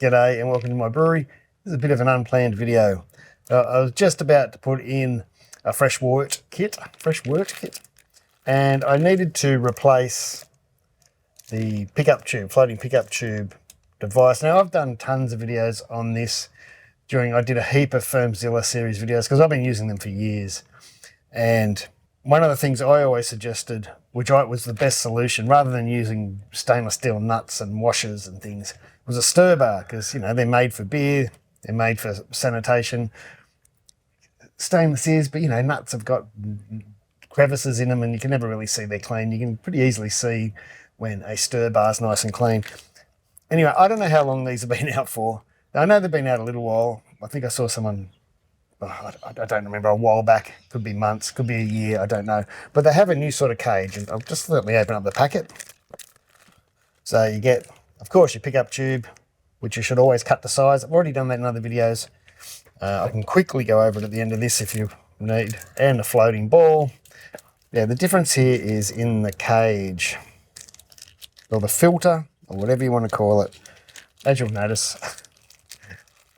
G'day and welcome to my brewery. This is a bit of an unplanned video. I was just about to put in a fresh wort kit, and I needed to replace the pickup tube, floating pickup tube device. Now I've done tons of videos on this I did a heap of Fermzilla series videos because I've been using them for years. And one of the things I always suggested, which was the best solution, rather than using stainless steel nuts and washers and things, was a stir bar, because, you know, they're made for beer, they're made for sanitation. Stainless is, but, you know, nuts have got crevices in them and you can never really see they're clean. You can pretty easily see when a stir bar's nice and clean. Anyway, I don't know how long these have been out for. Now, I know they've been out a little while. I think I saw someone, I don't remember, a while back. Could be months, could be a year, I don't know. But they have a new sort of cage, and I'll just let me open up the packet. So you get, of course, your pickup tube, which you should always cut to size. I've already done that in other videos. I can quickly go over it at the end of this if you need. And a floating ball. Yeah, the difference here is in the cage, or the filter, or whatever you want to call it. As you'll notice,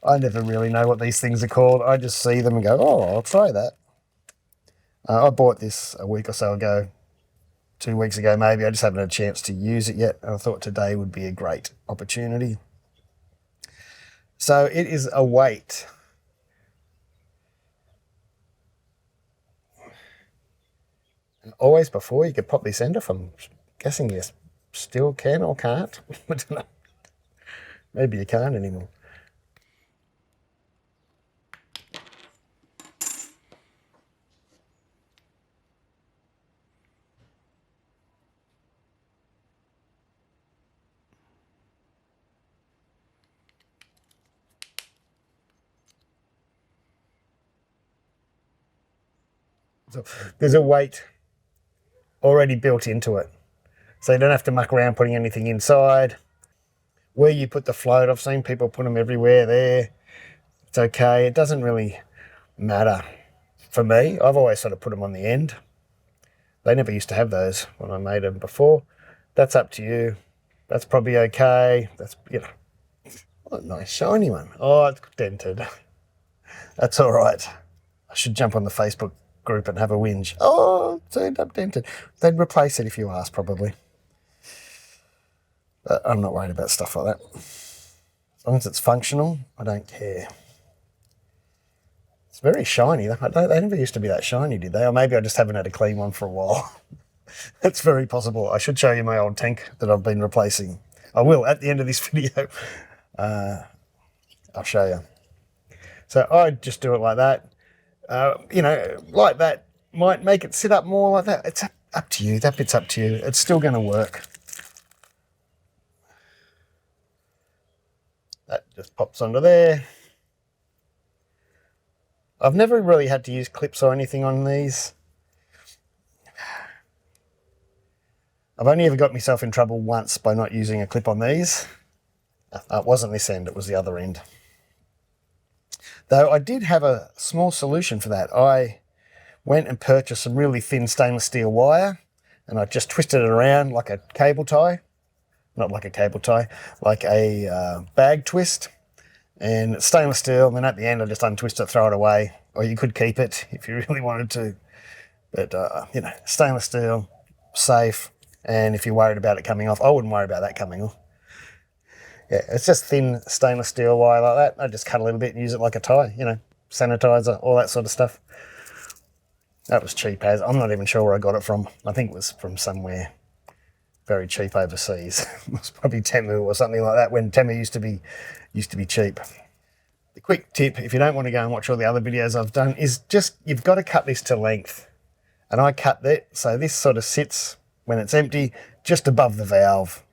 I never really know what these things are called. I just see them and go, oh, I'll try that. I bought this a week or so ago, 2 weeks ago maybe. I just haven't had a chance to use it yet. I thought today would be a great opportunity. So it is a weight. Always before you could pop this end off, I'm guessing you still can or can't. I don't know. Maybe you can't anymore. So there's a weight already built into it. So you don't have to muck around putting anything inside. Where you put the float, I've seen people put them everywhere there. It's okay. It doesn't really matter for me. I've always sort of put them on the end. They never used to have those when I made them before. That's up to you. That's probably okay. That's, you know, what a nice shiny one. Oh, it's dented. That's all right. I should jump on the Facebook group and have a whinge. Oh, it's ended up dented. They'd replace it if you asked, probably. But I'm not worried about stuff like that. As long as it's functional, I don't care. It's very shiny. They never used to be that shiny, did they? Or maybe I just haven't had a clean one for a while. That's very possible. I should show you my old tank that I've been replacing. I will at the end of this video. I'll show you. So I just do it like that. You know, like that might make it sit up more like that. It's up to you. That bit's up to you. It's still going to work. That just pops onto there. I've never really had to use clips or anything on these. I've only ever got myself in trouble once by not using a clip on these. It wasn't this end, it was the other end. Though I did have a small solution for that. I went and purchased some really thin stainless steel wire, and I just twisted it around like a cable tie. Not like a cable tie, like a bag twist. And it's stainless steel, and then at the end I just untwist it, throw it away. Or you could keep it if you really wanted to. But, you know, stainless steel, safe. And if you're worried about it coming off, I wouldn't worry about that coming off. Yeah, it's just thin stainless steel wire like that. I just cut a little bit and use it like a tie, you know, sanitizer, all that sort of stuff. That was cheap as. I'm not even sure where I got it from. I think it was from somewhere very cheap overseas. It was probably Temu or something like that, when Temu used to be cheap. The quick tip, if you don't want to go and watch all the other videos I've done, is just, you've got to cut this to length. And I cut that, so this sort of sits, when it's empty, just above the valve.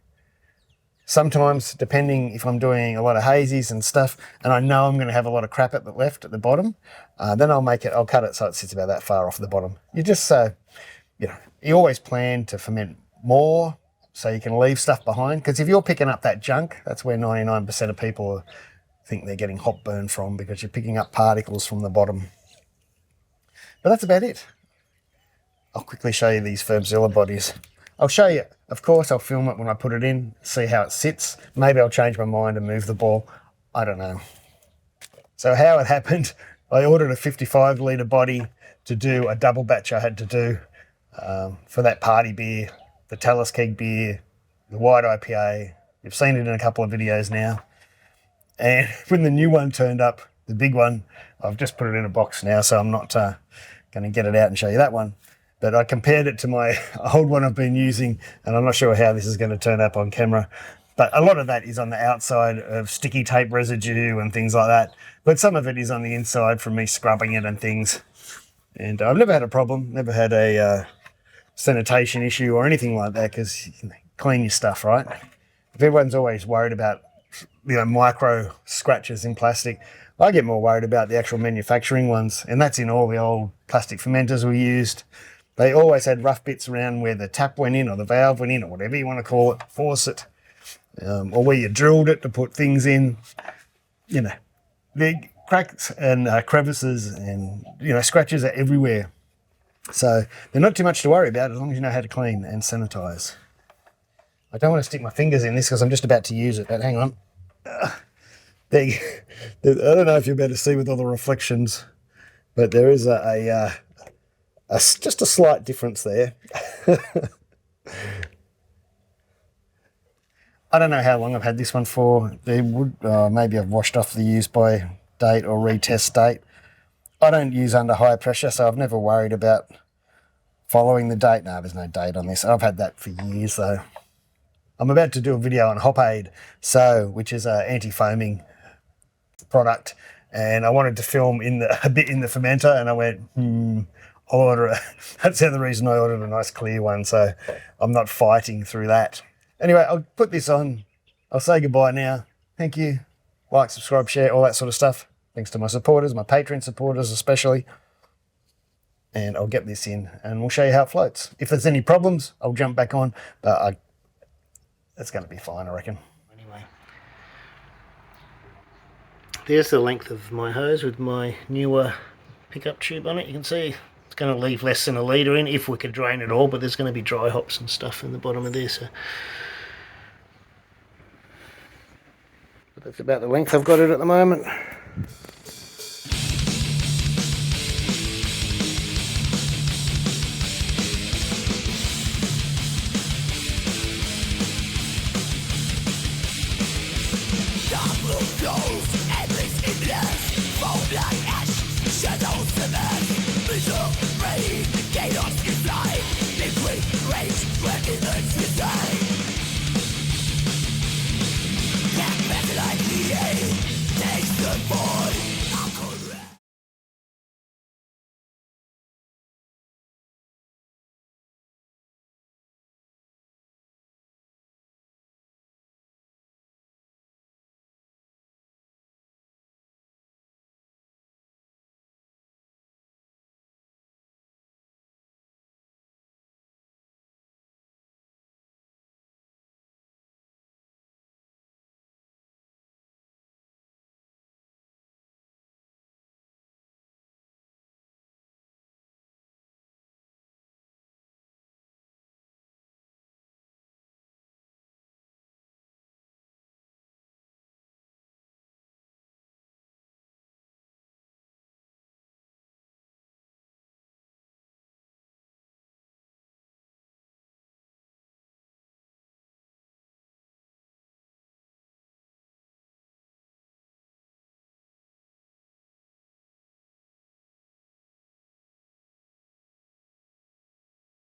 Sometimes, depending if I'm doing a lot of hazies and stuff, and I know I'm going to have a lot of crap at the bottom, then I'll cut it so it sits about that far off the bottom. You just, you know, you always plan to ferment more, so you can leave stuff behind. Because if you're picking up that junk, that's where 99% of people think they're getting hop burn from, because you're picking up particles from the bottom. But that's about it. I'll quickly show you these Fermzilla bodies. I'll show you. Of course, I'll film it when I put it in, see how it sits. Maybe I'll change my mind and move the ball. I don't know. So how it happened, I ordered a 55 litre body to do a double batch I had to do for that party beer, the Talus keg beer, the white IPA. You've seen it in a couple of videos now. And when the new one turned up, the big one, I've just put it in a box now, so I'm not going to get it out and show you that one. But I compared it to my old one I've been using, and I'm not sure how this is going to turn up on camera. But a lot of that is on the outside of sticky tape residue and things like that. But some of it is on the inside from me scrubbing it and things. And I've never had a problem, never had a sanitation issue or anything like that, because you can clean your stuff, right? If everyone's always worried about, you know, micro scratches in plastic, I get more worried about the actual manufacturing ones, and that's in all the old plastic fermenters we used. They always had rough bits around where the tap went in or the valve went in or whatever you want to call it, faucet, or where you drilled it to put things in. You know, big cracks and crevices and, you know, scratches are everywhere. So they're not too much to worry about as long as you know how to clean and sanitize. I don't want to stick my fingers in this because I'm just about to use it, but hang on. There you go. I don't know if you're able to see with all the reflections, but there is just a slight difference there. I don't know how long I've had this one for. Maybe I've washed off the use by date or retest date. I don't use under high pressure, so I've never worried about following the date. No, there's no date on this. I've had that for years though. I'm about to do a video on Hop Aid, which is an anti-foaming product, and I wanted to film a bit in the fermenter, and I went, I'll order that's the other reason I ordered a nice clear one, so I'm not fighting through that. Anyway, I'll put this on. I'll say goodbye now. Thank you. Like, subscribe, share, all that sort of stuff. Thanks to my supporters, my Patreon supporters especially. And I'll get this in and we'll show you how it floats. If there's any problems, I'll jump back on, but it's going to be fine, I reckon. Anyway, there's the length of my hose with my newer pickup tube on it. You can see it's going to leave less than a litre in if we could drain it all, but there's going to be dry hops and stuff in the bottom of this. So. But that's about the length I've got it at the moment. Endless endless, foam like